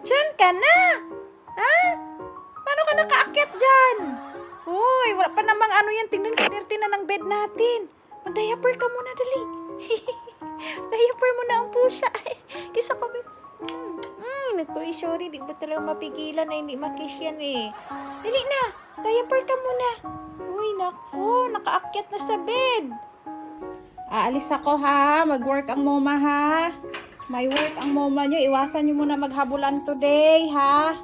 Diyan ka na! Ha? Paano ka nakaakyat dyan? Uy, wala pa namang ano yan. Tingnan ko, dirty na ng bed natin. Mag-diaper ka muna, dali. Diaper mo na ang pusa. Kisa ka ba? Naku, sorry. Di ba talaga mapigilan na hindi makis yan eh. Dali na. Diaper ka muna. Uy, naku. Nakaakyat na sa bed. Aalis ako ha. Mag-work ang mama ha. May work ang mama nyo. Iwasan nyo muna maghabulan today ha.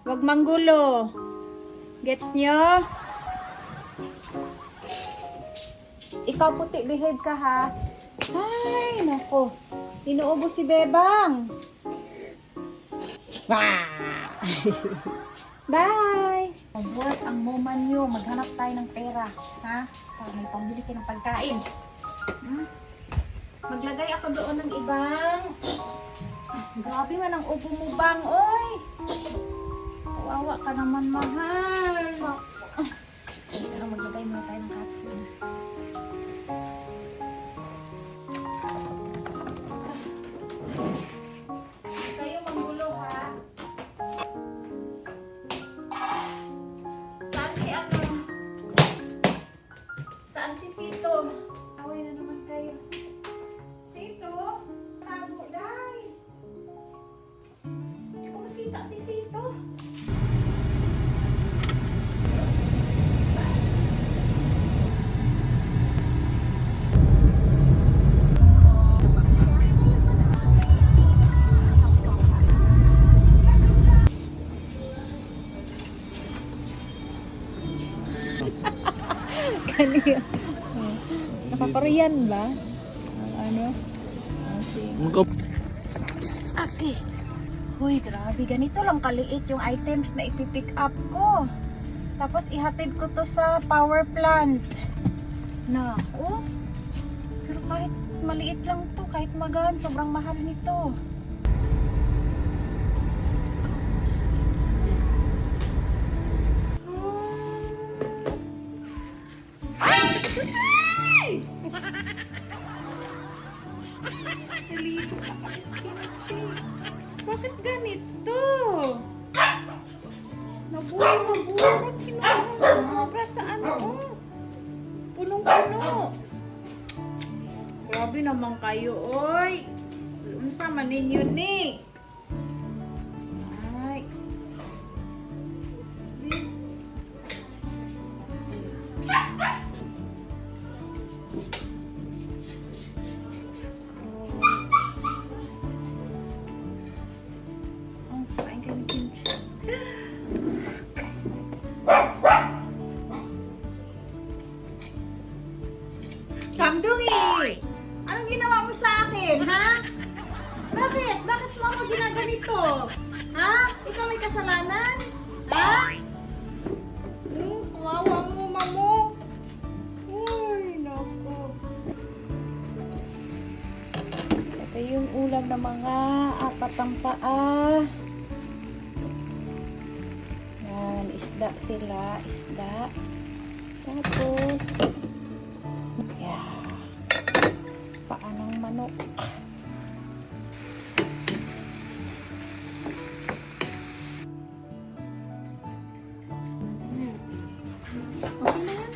Huwag manggulo. Gets nyo? Ikaw puti, behave ka ha. Ay, nako. Inuubos si Bebang. Bye! Mag-work ang mama nyo. Maghanap tayo ng pera. Ha? Para may pambili kayo ng pagkain. Maglagay ako doon ng ibang... Grabe man ang upo mo, Bang. Oy! Kawawa ka naman, mahal. Pero maglagay muna tayo ng cat food. Kayo manggulo, ha? Saan si ano? Saan si Sito? Away na naman kayo. Sito? Tago, dai. Hindi ko makita si Sito. Kaniya. Nakapariyan ba? Ano? Okay. Uy, grabe. Ganito lang kaliit yung items na ipipick up ko. Tapos ihatid ko to sa power plant. Na, pero kahit maliit lang to, kahit magaan, sobrang mahal nito. Let's go. Delitos na pa-spinachy. Bakit ganito? Nabuo. Tinubra sa ano? Punong-puno. Grabe naman kayo, oy. Unsa man ninyo ni? Ay. Kamdungi! Anong ginawa mo sa akin, ha? Bakit? Bakit mo ako ginaganito? Ha? Ikaw may kasalanan? Ha? Kawawa mo, mamo. Uy, naku. Ito yung ulam ng mga apat ang paa. Yan, isda sila. Isda. Tapos... ng manok. Okay na yan.